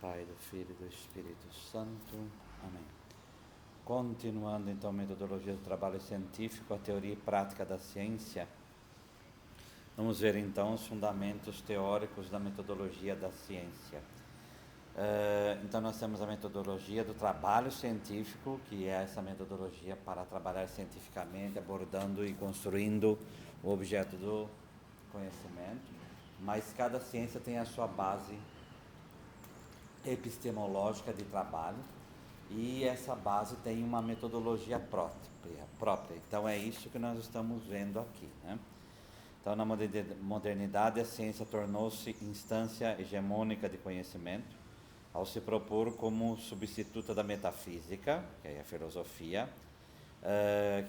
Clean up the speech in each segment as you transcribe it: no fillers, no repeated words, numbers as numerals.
Pai, do Filho e do Espírito Santo. Amém. Continuando então a metodologia do trabalho científico, a teoria e prática da ciência, vamos ver então os fundamentos teóricos da metodologia da ciência. Então nós temos a metodologia do trabalho científico, que é essa metodologia para trabalhar cientificamente, abordando e construindo o objeto do conhecimento, mas cada ciência tem a sua base epistemológica de trabalho e essa base tem uma metodologia própria. Então é isso que nós estamos vendo aqui, né? Então na modernidade a ciência tornou-se instância hegemônica de conhecimento ao se propor como substituta da metafísica, que é a filosofia,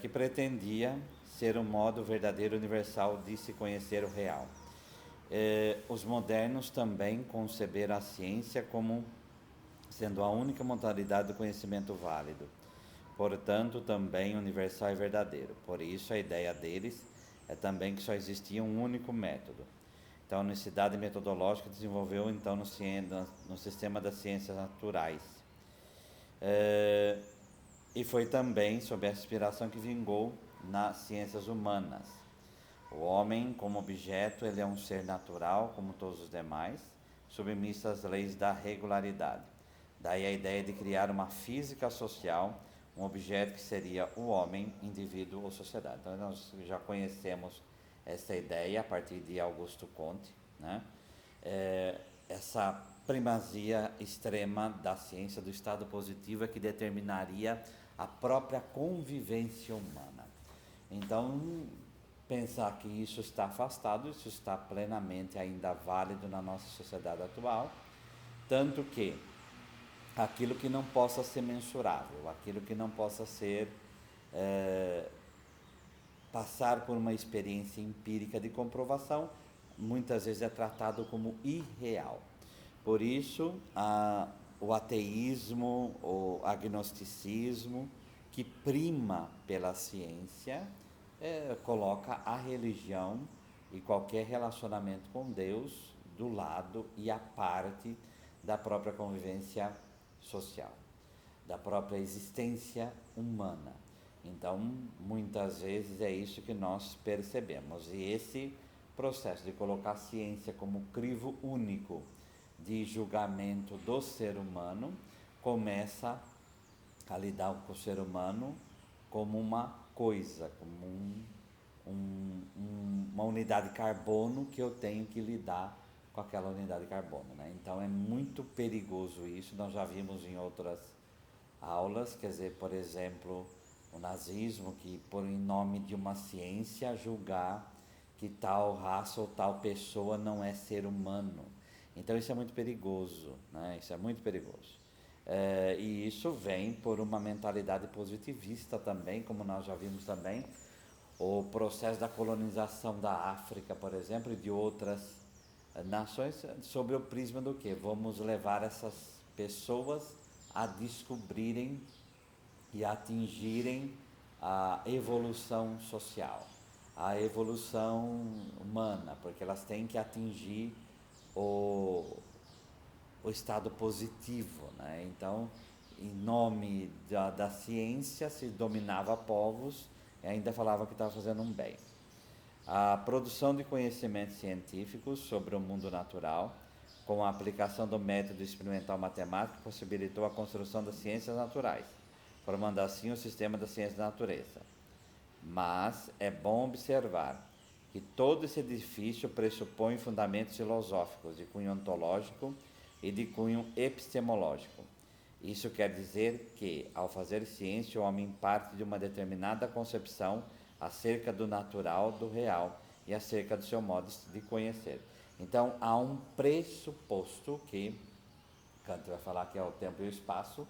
que pretendia ser um modo verdadeiro universal de se conhecer o real. Os modernos também conceberam a ciência como sendo a única modalidade do conhecimento válido, portanto também universal e verdadeiro. Por isso a ideia deles é também que só existia um único método. Então a unicidade metodológica desenvolveu então no sistema das ciências naturais. E foi também sob essa inspiração que vingou nas ciências humanas. O homem, como objeto, ele é um ser natural, como todos os demais, submisso às leis da regularidade. Daí a ideia de criar uma física social, um objeto que seria o homem, indivíduo ou sociedade. Então nós já conhecemos essa ideia a partir de Augusto Comte, né? Essa primazia extrema da ciência do estado positivo é que determinaria a própria convivência humana. Então, pensar que isso está afastado, isso está plenamente ainda válido na nossa sociedade atual, tanto que aquilo que não possa ser mensurável, aquilo que não possa ser passar por uma experiência empírica de comprovação, muitas vezes é tratado como irreal. Por isso, o ateísmo, o agnosticismo, que prima pela ciência, coloca a religião e qualquer relacionamento com Deus do lado e à parte da própria convivência social, da própria existência humana. Então, muitas vezes é isso que nós percebemos. E esse processo de colocar a ciência como crivo único de julgamento do ser humano começa a lidar com o ser humano como uma coisa, como uma unidade de carbono que eu tenho que lidar com aquela unidade de carbono, né? Então é muito perigoso isso, nós já vimos em outras aulas, quer dizer, por exemplo, o nazismo, que por em nome de uma ciência julgar que tal raça ou tal pessoa não é ser humano. Então isso é muito perigoso, né? Isso é muito perigoso. E isso vem por uma mentalidade positivista também, como nós já vimos também, o processo da colonização da África, por exemplo, e de outras nações, sobre o prisma do que? Vamos levar essas pessoas a descobrirem e atingirem a evolução social, a evolução humana, porque elas têm que atingir o estado positivo, né? Então, em nome da ciência, se dominava povos e ainda falava que estava fazendo um bem. A produção de conhecimentos científicos sobre o mundo natural, com a aplicação do método experimental matemático, possibilitou a construção das ciências naturais, formando assim o sistema da ciência da natureza. Mas é bom observar que todo esse edifício pressupõe fundamentos filosóficos de cunho ontológico e de cunho epistemológico. Isso quer dizer que, ao fazer ciência, o homem parte de uma determinada concepção acerca do natural, do real e acerca do seu modo de conhecer. Então, há um pressuposto que Kant vai falar que é o tempo e o espaço,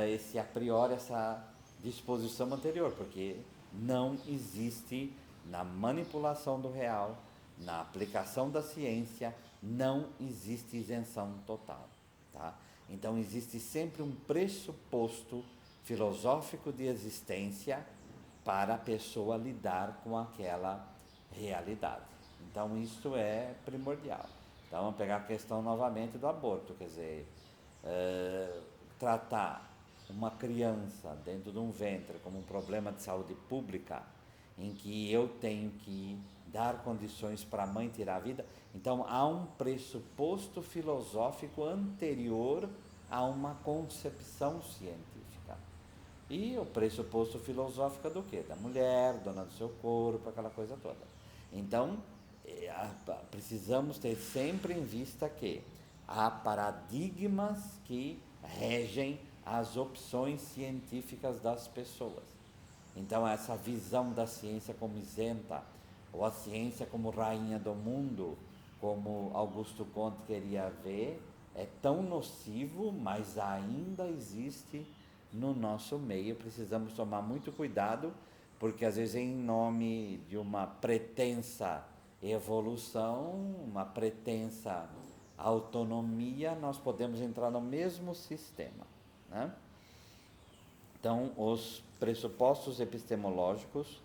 esse a priori, essa disposição anterior, porque não existe na manipulação do real, na aplicação da ciência, não existe isenção total, tá? Então existe sempre um pressuposto filosófico de existência para a pessoa lidar com aquela realidade. Então isso é primordial. Então vamos pegar a questão novamente do aborto, quer dizer, tratar uma criança dentro de um ventre como um problema de saúde pública, em que eu tenho que dar condições para a mãe tirar a vida, então há um pressuposto filosófico anterior a uma concepção científica. E o pressuposto filosófico do quê? Da mulher, dona do seu corpo, aquela coisa toda. Então, precisamos ter sempre em vista que há paradigmas que regem as opções científicas das pessoas. Então, essa visão da ciência como isenta, ou a ciência como rainha do mundo, como Augusto Comte queria ver, é tão nocivo, mas ainda existe no nosso meio. Precisamos tomar muito cuidado, porque às vezes em nome de uma pretensa evolução, uma pretensa autonomia, nós podemos entrar no mesmo sistema, né? Então, os pressupostos epistemológicos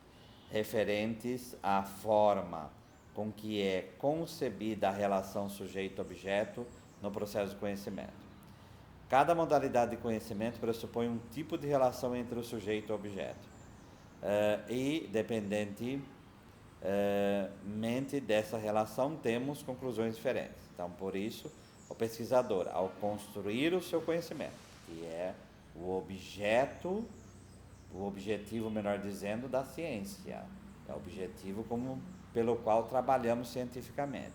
referentes à forma com que é concebida a relação sujeito-objeto no processo de conhecimento. Cada modalidade de conhecimento pressupõe um tipo de relação entre o sujeito e o objeto. E, dependentemente dessa relação, temos conclusões diferentes. Então, por isso, o pesquisador, ao construir o seu conhecimento, que é o objetivo, melhor dizendo, da ciência, é o objetivo pelo qual trabalhamos cientificamente,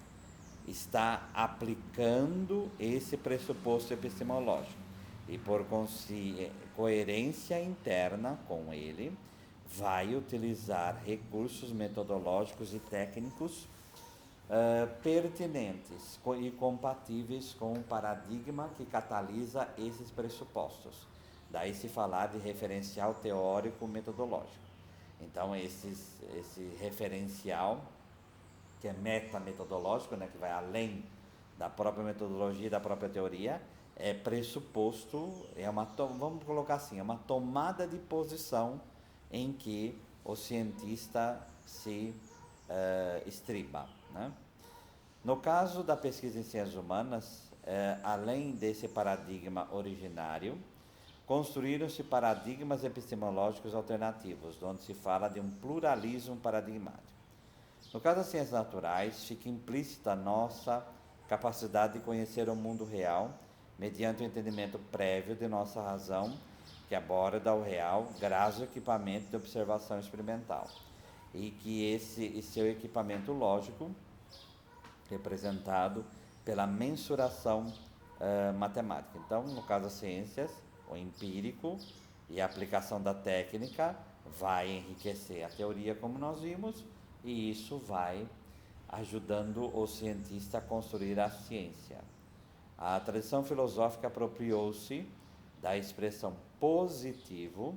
está aplicando esse pressuposto epistemológico e, por coerência interna com ele, vai utilizar recursos metodológicos e técnicos pertinentes e compatíveis com o paradigma que catalisa esses pressupostos. Daí se falar de referencial teórico metodológico. Então, esse referencial, que é metametodológico, né, que vai além da própria metodologia e da própria teoria, é pressuposto, vamos colocar assim, é uma tomada de posição em que o cientista se estriba, né? No caso da pesquisa em ciências humanas, além desse paradigma originário, construíram-se paradigmas epistemológicos alternativos, onde se fala de um pluralismo paradigmático. No caso das ciências naturais, fica implícita a nossa capacidade de conhecer o mundo real mediante o entendimento prévio de nossa razão, que aborda o real graças ao equipamento de observação experimental. E que esse seu equipamento lógico, representado pela mensuração matemática. Então, no caso das ciências, o empírico e a aplicação da técnica vai enriquecer a teoria, como nós vimos, e isso vai ajudando o cientista a construir a ciência. A tradição filosófica apropriou-se da expressão positivo,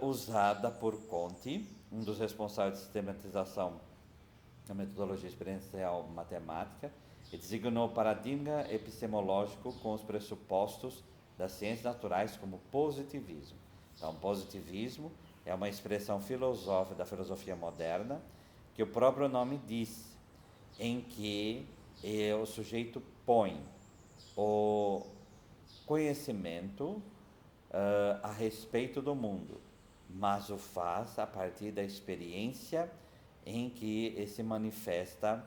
usada por Comte, um dos responsáveis de sistematização da metodologia experiencial matemática, e designou o paradigma epistemológico com os pressupostos das ciências naturais como positivismo. Então, positivismo é uma expressão filosófica da filosofia moderna, que o próprio nome diz, em que o sujeito põe o conhecimento a respeito do mundo, mas o faz a partir da experiência em que se manifesta,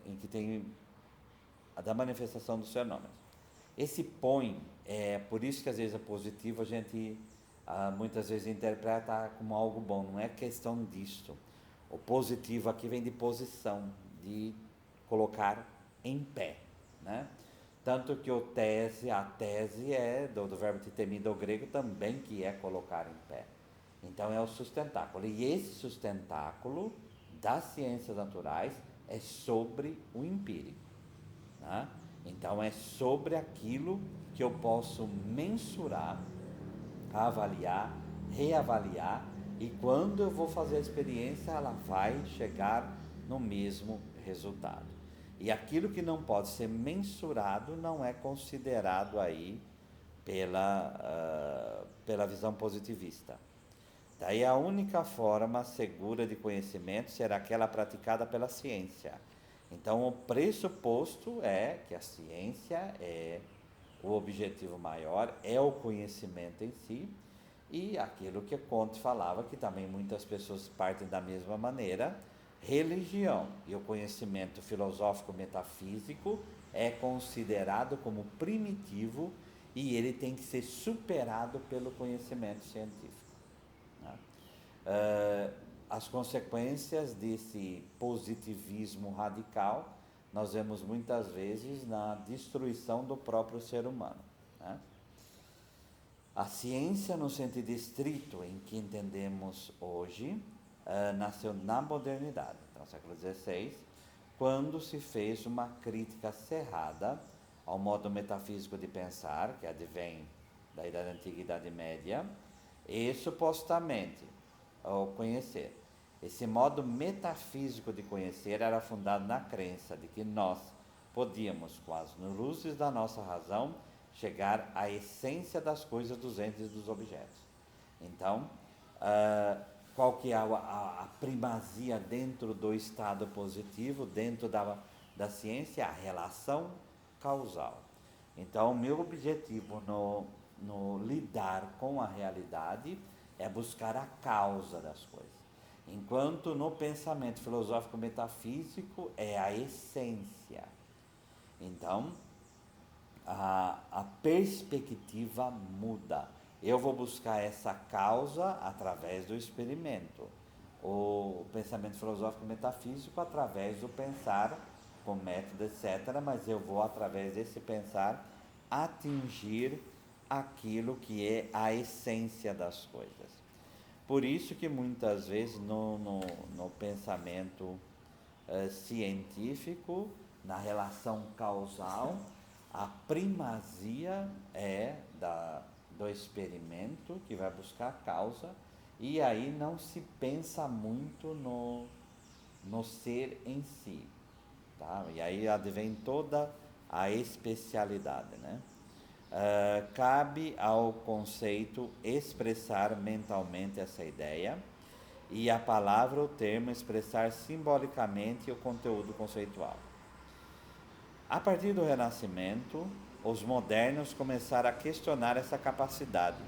em que tem da manifestação dos fenômenos. Esse põe, por isso que às vezes é positivo, a gente muitas vezes interpreta como algo bom, não é questão disto. O positivo aqui vem de posição, de colocar em pé, né? Tanto que a tese é do verbo titemi do grego também, que é colocar em pé. Então é o sustentáculo. E esse sustentáculo das ciências naturais é sobre o empírico, né? Então é sobre aquilo que eu posso mensurar, avaliar, reavaliar, e quando eu vou fazer a experiência, ela vai chegar no mesmo resultado. E aquilo que não pode ser mensurado não é considerado aí pela visão positivista. Daí a única forma segura de conhecimento será aquela praticada pela ciência, Então, o pressuposto é que a ciência é o objetivo maior, é o conhecimento em si, e aquilo que Kant falava, que também muitas pessoas partem da mesma maneira, religião e o conhecimento filosófico metafísico é considerado como primitivo e ele tem que ser superado pelo conhecimento científico, né? As consequências desse positivismo radical nós vemos muitas vezes na destruição do próprio ser humano, né? A ciência, no sentido estrito em que entendemos hoje, nasceu na modernidade, então, no século XVI, quando se fez uma crítica cerrada ao modo metafísico de pensar, que advém da Idade Antiga e Idade Média, e supostamente, ao conhecer. Esse modo metafísico de conhecer era fundado na crença de que nós podíamos, com as luzes da nossa razão, chegar à essência das coisas, dos entes e dos objetos. Então, qual que é a primazia dentro do estado positivo, dentro da ciência? A relação causal. Então, o meu objetivo no lidar com a realidade é buscar a causa das coisas. Enquanto no pensamento filosófico metafísico é a essência. Então, a perspectiva muda. Eu vou buscar essa causa através do experimento. O pensamento filosófico metafísico através do pensar com método, etc. Mas eu vou, através desse pensar, atingir aquilo que é a essência das coisas. Por isso que muitas vezes no pensamento científico, na relação causal, a primazia é do experimento que vai buscar a causa, e aí não se pensa muito no ser em si, tá? E aí advém toda a especialidade, né? Cabe ao conceito expressar mentalmente essa ideia e a palavra ou termo expressar simbolicamente o conteúdo conceitual. A partir do Renascimento, os modernos começaram a questionar essa capacidade,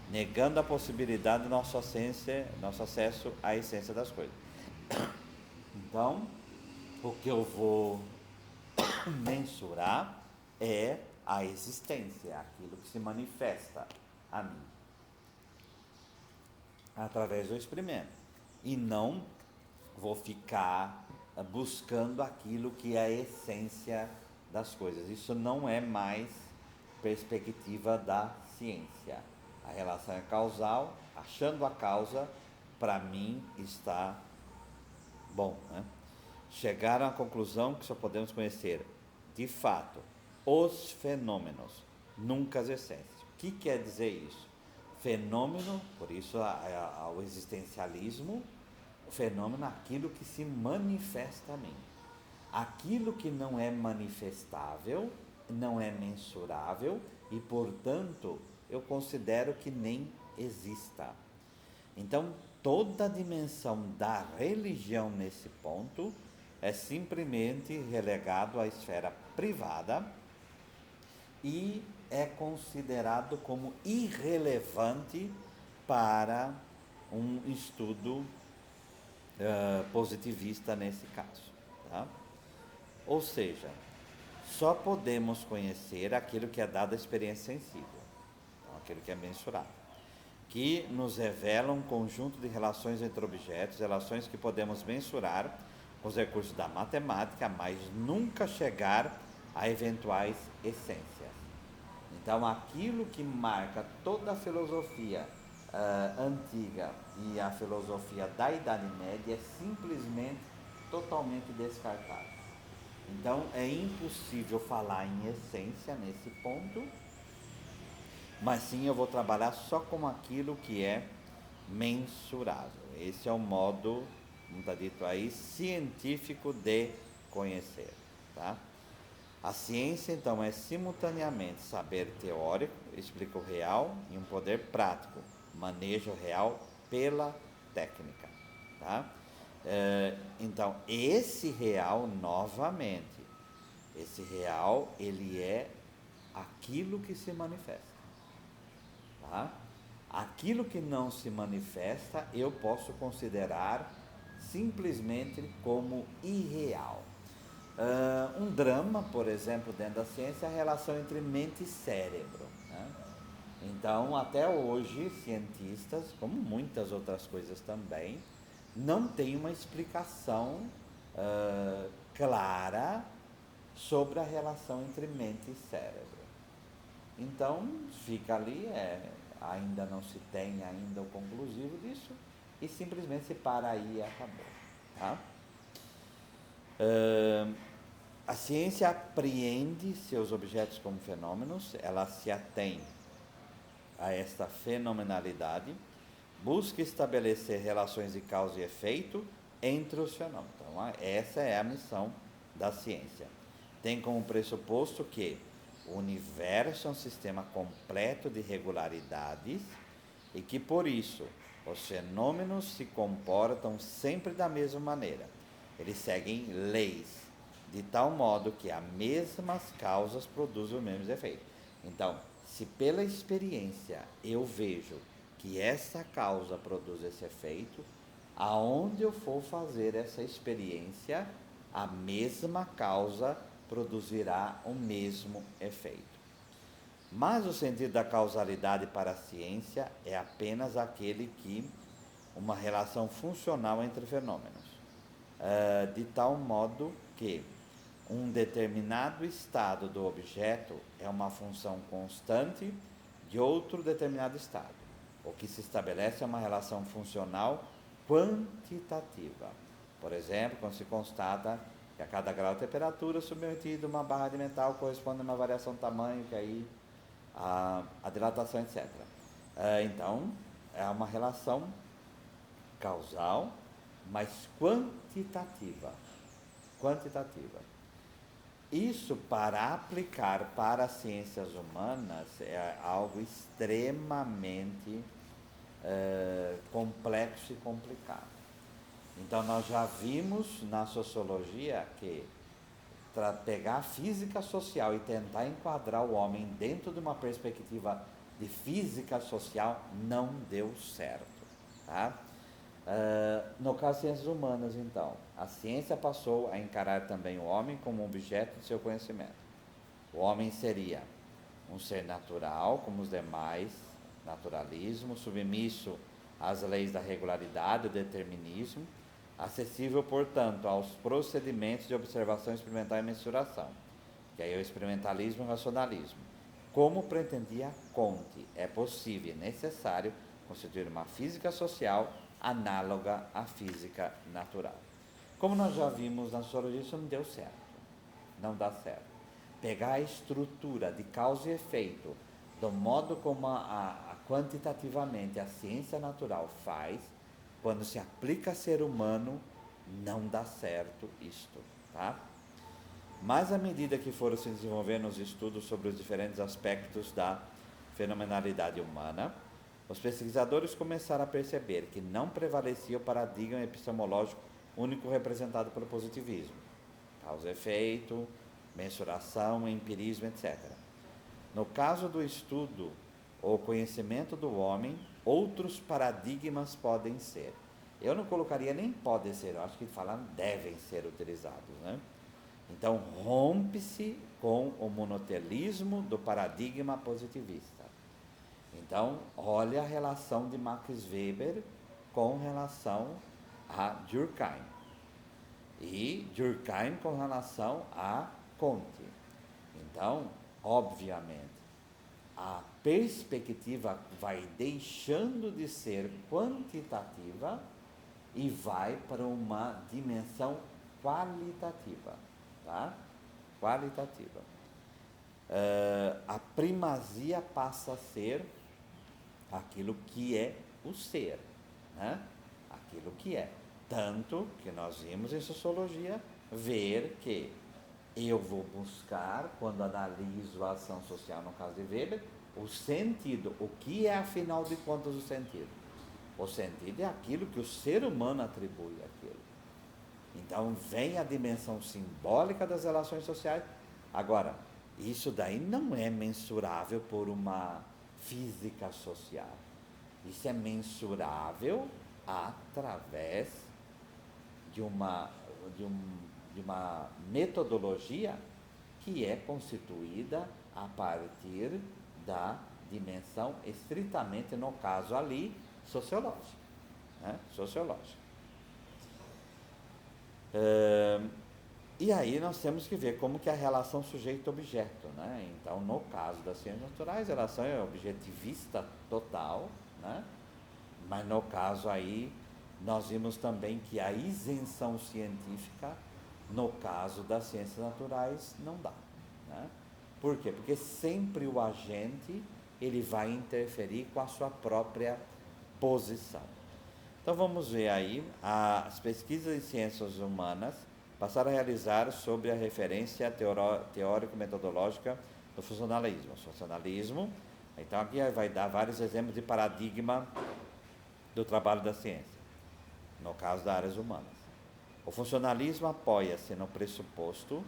negando a possibilidade do nosso acesso à essência das coisas. Então, o que eu vou mensurar é a existência, aquilo que se manifesta a mim através do experimento, e não vou ficar buscando aquilo que é a essência das coisas. Isso não é mais perspectiva da ciência. A relação é causal, achando a causa, para mim está bom, né? Chegaram à conclusão que só podemos conhecer, de fato, os fenômenos, nunca as essências. O que quer dizer isso? Fenômeno, por isso o existencialismo, o fenômeno, aquilo que se manifesta a mim. Aquilo que não é manifestável, não é mensurável e, portanto, eu considero que nem exista. Então, toda a dimensão da religião nesse ponto é simplesmente relegado à esfera privada e é considerado como irrelevante para um estudo positivista nesse caso, tá? Ou seja, só podemos conhecer aquilo que é dado à experiência sensível, então, aquilo que é mensurável, que nos revela um conjunto de relações entre objetos, relações que podemos mensurar com os recursos da matemática, mas nunca chegar a eventuais essências. Então, aquilo que marca toda a filosofia antiga e a filosofia da Idade Média é simplesmente totalmente descartável. Então, é impossível falar em essência nesse ponto, mas sim eu vou trabalhar só com aquilo que é mensurável. Esse é o modo, como está dito aí, científico de conhecer, tá? A ciência, então, é simultaneamente saber teórico, explica o real, e um poder prático, maneja o real pela técnica, tá? Então, esse real, novamente, esse real, ele é aquilo que se manifesta. Tá? Aquilo que não se manifesta, eu posso considerar simplesmente como irreal. Um drama, por exemplo, dentro da ciência, é a relação entre mente e cérebro. Né? Então, até hoje, cientistas, como muitas outras coisas também, não têm uma explicação clara sobre a relação entre mente e cérebro. Então, fica ali, ainda não se tem ainda o conclusivo disso, e simplesmente se para aí e acabou. Tá? A ciência apreende seus objetos como fenômenos, ela se atém a esta fenomenalidade, busca estabelecer relações de causa e efeito entre os fenômenos. Então, essa é a missão da ciência. Tem como pressuposto que o universo é um sistema completo de regularidades e que, por isso, os fenômenos se comportam sempre da mesma maneira. Eles seguem leis, de tal modo que as mesmas causas produzem os mesmos efeitos. Então, se pela experiência eu vejo que essa causa produz esse efeito, aonde eu for fazer essa experiência, a mesma causa produzirá o mesmo efeito. Mas o sentido da causalidade para a ciência é apenas aquele que uma relação funcional entre fenômenos, de tal modo que um determinado estado do objeto é uma função constante de outro determinado estado. O que se estabelece é uma relação funcional quantitativa. Por exemplo, quando se constata que a cada grau de temperatura submetido a uma barra de metal corresponde a uma variação de tamanho, que aí a dilatação, etc. Então, é uma relação causal, mas quantitativa. Isso, para aplicar para as ciências humanas, é algo extremamente complexo e complicado. Então, nós já vimos na sociologia que pegar a física social e tentar enquadrar o homem dentro de uma perspectiva de física social não deu certo. Tá? No caso de ciências humanas, então, a ciência passou a encarar também o homem como objeto de seu conhecimento. O homem seria um ser natural, como os demais, naturalismo, submisso às leis da regularidade, do determinismo, acessível, portanto, aos procedimentos de observação experimental e mensuração, que aí é o experimentalismo e o racionalismo. Como pretendia Comte, é possível e necessário constituir uma física social análoga à física natural. Como nós já vimos na sociologia, isso não deu certo, não dá certo. Pegar a estrutura de causa e efeito, do modo como quantitativamente a ciência natural faz, quando se aplica a ser humano, não dá certo isto, tá? Mas à medida que foram se desenvolvendo os estudos sobre os diferentes aspectos da fenomenalidade humana, os pesquisadores começaram a perceber que não prevalecia o paradigma epistemológico único representado pelo positivismo, causa e efeito, mensuração, empirismo, etc. No caso do estudo ou conhecimento do homem, outros paradigmas podem ser. Eu não colocaria nem podem ser, eu acho que falando devem ser utilizados, né? Então, rompe-se com o monotelismo do paradigma positivista. Então, olha a relação de Max Weber com relação a Durkheim. E Durkheim com relação a Comte. Então, obviamente, a perspectiva vai deixando de ser quantitativa e vai para uma dimensão qualitativa, tá? Qualitativa. A primazia passa a ser aquilo que é o ser, né? Aquilo que é. Tanto que nós vimos em sociologia ver que eu vou buscar, quando analiso a ação social, no caso de Weber, o sentido. O que é, afinal de contas, o sentido? O sentido é aquilo que o ser humano atribui àquilo. Então vem a dimensão simbólica das relações sociais. Agora, isso daí não é mensurável por uma física social. Isso é mensurável através de uma, de um, de uma metodologia que é constituída a partir da dimensão estritamente, no caso ali, sociológica. Né? Sociológica. E aí nós temos que ver como que é a relação sujeito-objeto. Né? Então, no caso das ciências naturais, a relação é objetivista total, né? Mas no caso aí, nós vimos também que a isenção científica, no caso das ciências naturais, não dá. Né? Por quê? Porque sempre o agente, ele vai interferir com a sua própria posição. Então vamos ver aí, as pesquisas em ciências humanas passaram a realizar sobre a referência teórico-metodológica do funcionalismo. Funcionalismo, então aqui vai dar vários exemplos de paradigma do trabalho da ciência, no caso das áreas humanas. O funcionalismo apoia-se no pressuposto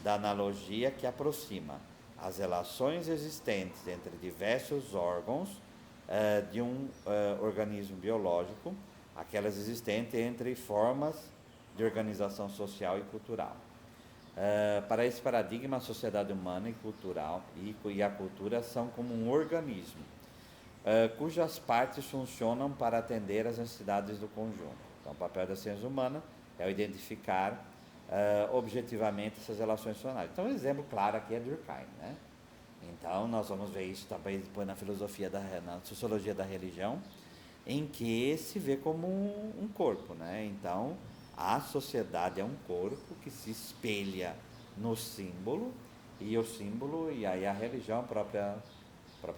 da analogia que aproxima as relações existentes entre diversos órgãos de um organismo biológico, aquelas existentes entre formas de organização social e cultural. Para esse paradigma, a sociedade humana e cultural e a cultura são como um organismo, cujas partes funcionam para atender às necessidades do conjunto. Então, o papel da ciência humana é identificar objetivamente essas relações funcionais. Então, um exemplo claro aqui é Durkheim, né? Então, nós vamos ver isso também depois na filosofia, na sociologia da religião, em que se vê como um corpo, né? Então, a sociedade é um corpo que se espelha no símbolo, e o símbolo, e aí a religião, a própria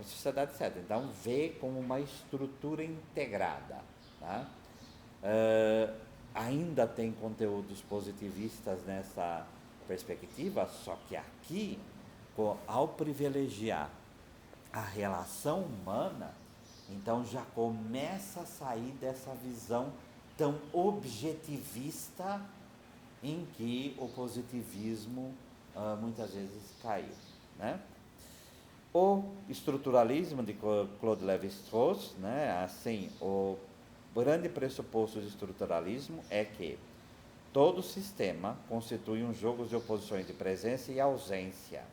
sociedade, etc. Então, vê como uma estrutura integrada. Tá? Ainda tem conteúdos positivistas nessa perspectiva, só que aqui, ao privilegiar a relação humana, então já começa a sair dessa visão tão objetivista em que o positivismo muitas vezes caiu. Né? O estruturalismo de Claude Lévi-Strauss, né, assim, o grande pressuposto do estruturalismo é que todo sistema constitui um jogo de oposições de presença e ausência,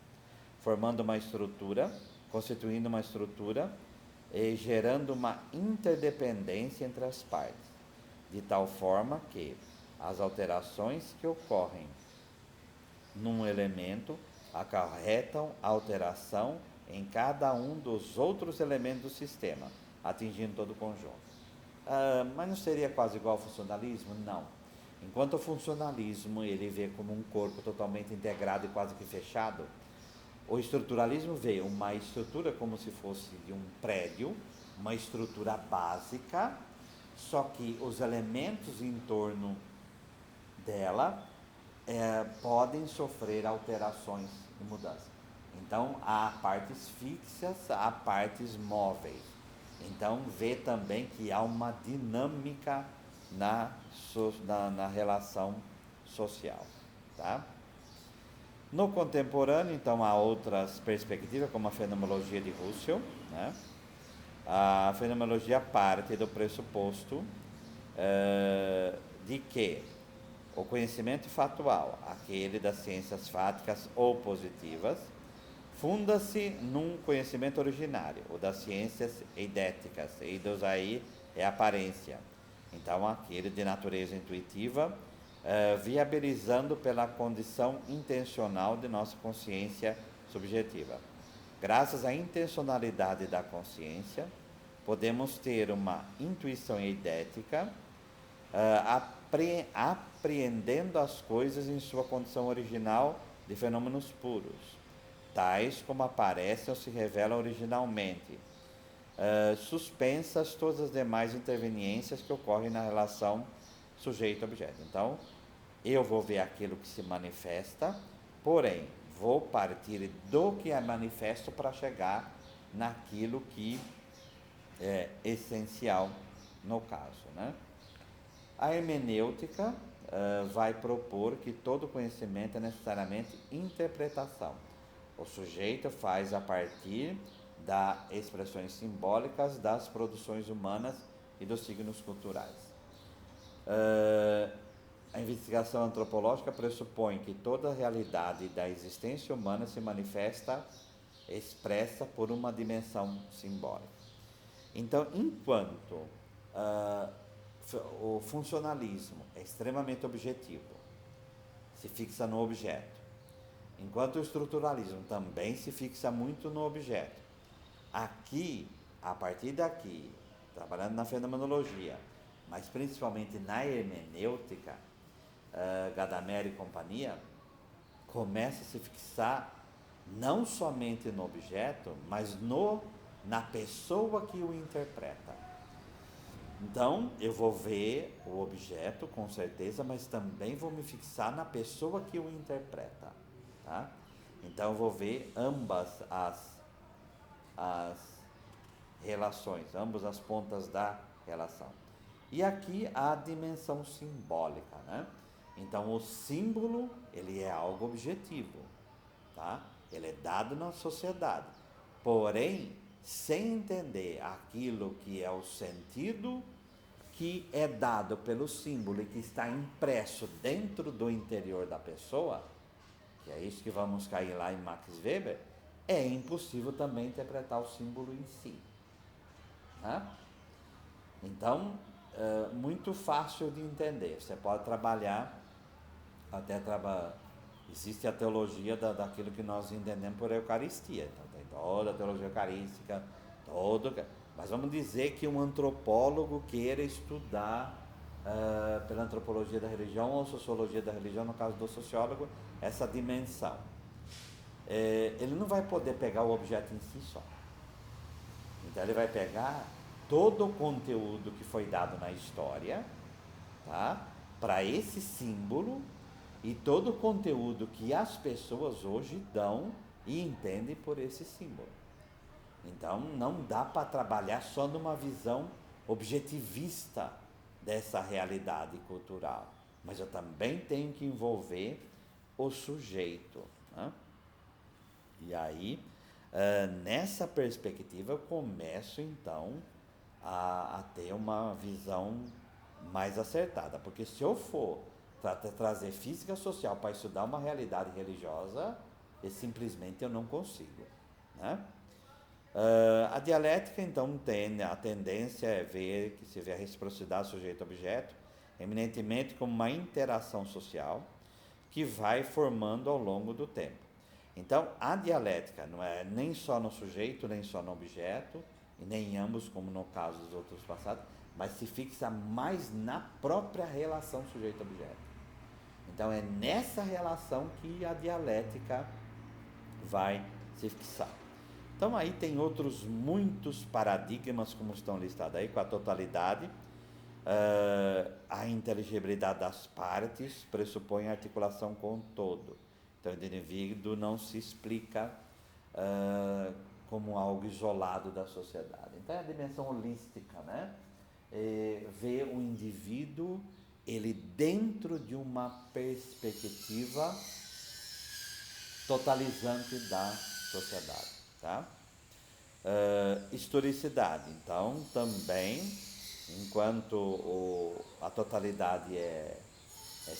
formando uma estrutura, constituindo uma estrutura e gerando uma interdependência entre as partes, de tal forma que as alterações que ocorrem num elemento acarretam alteração em cada um dos outros elementos do sistema, atingindo todo o conjunto. Mas não seria quase igual ao funcionalismo? Não. Enquanto o funcionalismo ele vê como um corpo totalmente integrado e quase que fechado, o estruturalismo vê uma estrutura como se fosse de um prédio, uma estrutura básica, só que os elementos em torno dela podem sofrer alterações e mudanças. Então, há partes fixas, há partes móveis. Então, vê também que há uma dinâmica na relação social. Tá? No contemporâneo, então, há outras perspectivas, como a fenomenologia de Russell. Né? A fenomenologia parte do pressuposto de que o conhecimento factual, aquele das ciências fáticas ou positivas, funda-se num conhecimento originário, o das ciências eidéticas, eidos aí é aparência. Então, aquele de natureza intuitiva, viabilizando pela condição intencional de nossa consciência subjetiva. Graças à intencionalidade da consciência, podemos ter uma intuição eidética, apreendendo as coisas em sua condição original de fenômenos puros, tais como aparecem ou se revelam originalmente, suspensas todas as demais interveniências que ocorrem na relação sujeito-objeto. Então, eu vou ver aquilo que se manifesta, porém, vou partir do que é manifesto para chegar naquilo que é essencial no caso. Né? A hermenêutica vai propor que todo conhecimento é necessariamente interpretação. O sujeito faz a partir das expressões simbólicas das produções humanas e dos signos culturais. A investigação antropológica pressupõe que toda a realidade da existência humana se manifesta expressa por uma dimensão simbólica. Então, enquanto o funcionalismo é extremamente objetivo, se fixa no objeto, enquanto o estruturalismo também se fixa muito no objeto, aqui, a partir daqui, trabalhando na fenomenologia, mas principalmente na hermenêutica, Gadamer e companhia, começa a se fixar não somente no objeto, mas na pessoa que o interpreta. Então, eu vou ver o objeto, com certeza, mas também vou me fixar na pessoa que o interpreta. Tá? Então, eu vou ver ambas as relações, ambas as pontas da relação. E aqui a dimensão simbólica, né? Então, o símbolo, ele é algo objetivo, tá? Ele é dado na sociedade. Porém, sem entender aquilo que é o sentido que é dado pelo símbolo e que está impresso dentro do interior da pessoa, que é isso que vamos cair lá em Max Weber, é impossível também interpretar o símbolo em si. Né? Então, muito fácil de entender. Você pode trabalhar, existe a teologia daquilo que nós entendemos por Eucaristia. Então, tem toda a teologia eucarística, mas vamos dizer que um antropólogo queira estudar pela antropologia da religião ou sociologia da religião, no caso do sociólogo, essa dimensão. Ele não vai poder pegar o objeto em si só. Então ele vai pegar todo o conteúdo que foi dado na história, tá? Para esse símbolo, e todo o conteúdo que as pessoas hoje dão e entendem por esse símbolo. Então não dá para trabalhar só numa visão objetivista dessa realidade cultural, mas eu também tenho que envolver o sujeito. Né? E aí, nessa perspectiva, eu começo então a ter uma visão mais acertada, porque se eu for trazer física social para estudar uma realidade religiosa, simplesmente eu não consigo. Né? A dialética, então, tem a tendência que se vê a reciprocidade sujeito-objeto eminentemente como uma interação social que vai formando ao longo do tempo. Então, a dialética não é nem só no sujeito, nem só no objeto, e nem em ambos, como no caso dos outros passados, mas se fixa mais na própria relação sujeito-objeto. Então, é nessa relação que a dialética vai se fixar. Então, aí tem outros muitos paradigmas, como estão listados aí, com a totalidade. A inteligibilidade das partes pressupõe a articulação com o todo. Então, o indivíduo não se explica como algo isolado da sociedade. Então, é a dimensão holística, né? Ver o indivíduo, ele dentro de uma perspectiva totalizante da sociedade. Tá? Historicidade, então, também, enquanto a totalidade é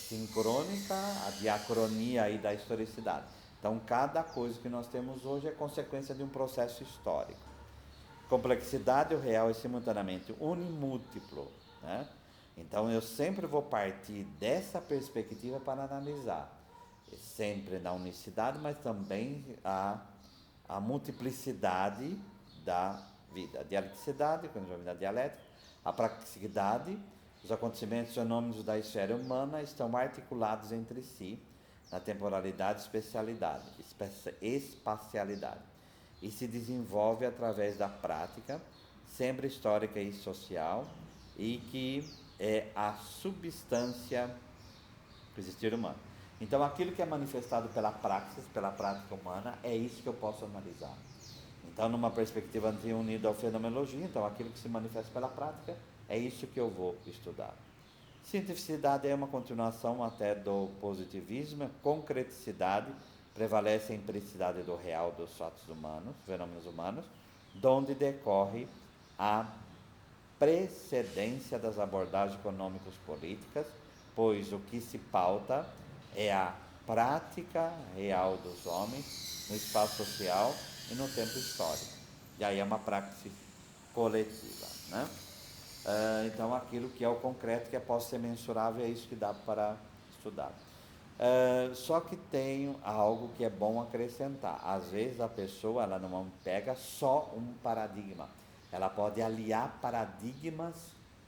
sincrônica, a diacronia aí da historicidade. Então, cada coisa que nós temos hoje é consequência de um processo histórico. Complexidade, o real é simultaneamente unimúltiplo, né? Então, eu sempre vou partir dessa perspectiva para analisar, sempre na unicidade, mas também a multiplicidade da vida. A dialeticidade, quando a gente vai na dialética, a praticidade, os acontecimentos fenômenos da esfera humana estão articulados entre si na temporalidade e espacialidade e se desenvolve através da prática, sempre histórica e social, e que é a substância do existir humano. Então, aquilo que é manifestado pela praxis, pela prática humana, é isso que eu posso analisar. Então, numa perspectiva unida à fenomenologia, então aquilo que se manifesta pela prática, é isso que eu vou estudar. Cientificidade é uma continuação até do positivismo, concreticidade prevalece a empiricidade do real dos fatos humanos, fenômenos humanos, donde decorre a precedência das abordagens econômicas políticas, pois o que se pauta é a prática real dos homens no espaço social e no tempo histórico. E aí é uma prática coletiva, né? Então, aquilo que é o concreto, que pode ser mensurável, é isso que dá para estudar. Só que tem algo que é bom acrescentar. Às vezes a pessoa ela não pega só um paradigma, ela pode aliar paradigmas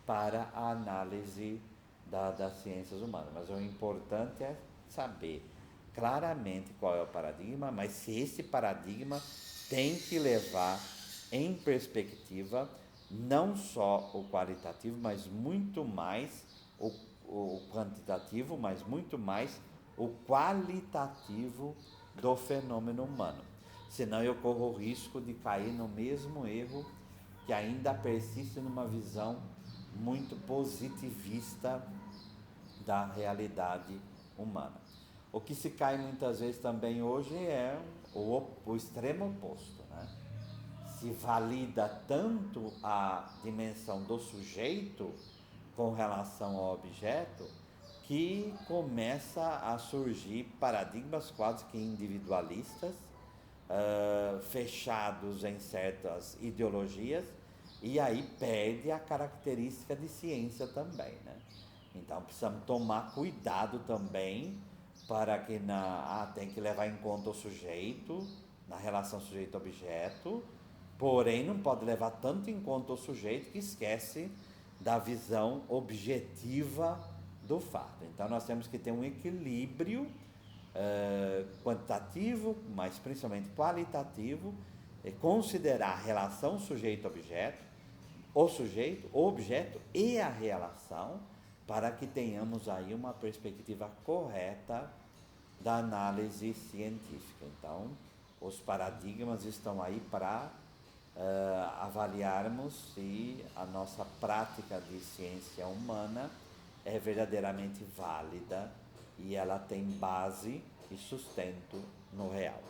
para a análise das ciências humanas. Mas o importante é saber claramente qual é o paradigma, mas se esse paradigma tem que levar em perspectiva não só o qualitativo, mas muito mais o quantitativo, mas muito mais o qualitativo do fenômeno humano. Senão eu corro o risco de cair no mesmo erro que ainda persiste numa visão muito positivista da realidade humana. O que se cai muitas vezes também hoje é o extremo oposto, né? Se valida tanto a dimensão do sujeito com relação ao objeto que começa a surgir paradigmas quase que individualistas, fechados em certas ideologias, e aí perde a característica de ciência também, né? Então precisamos tomar cuidado também para que tem que levar em conta o sujeito, na relação sujeito-objeto, porém não pode levar tanto em conta o sujeito que esquece da visão objetiva do fato. Então nós temos que ter um equilíbrio quantitativo, mas principalmente qualitativo, considerar a relação sujeito-objeto, o objeto e a relação, para que tenhamos aí uma perspectiva correta da análise científica. Então, os paradigmas estão aí para avaliarmos se a nossa prática de ciência humana é verdadeiramente válida e ela tem base e sustento no real.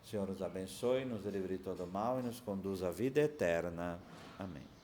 O Senhor nos abençoe, nos livre de todo mal e nos conduz à vida eterna. Amém.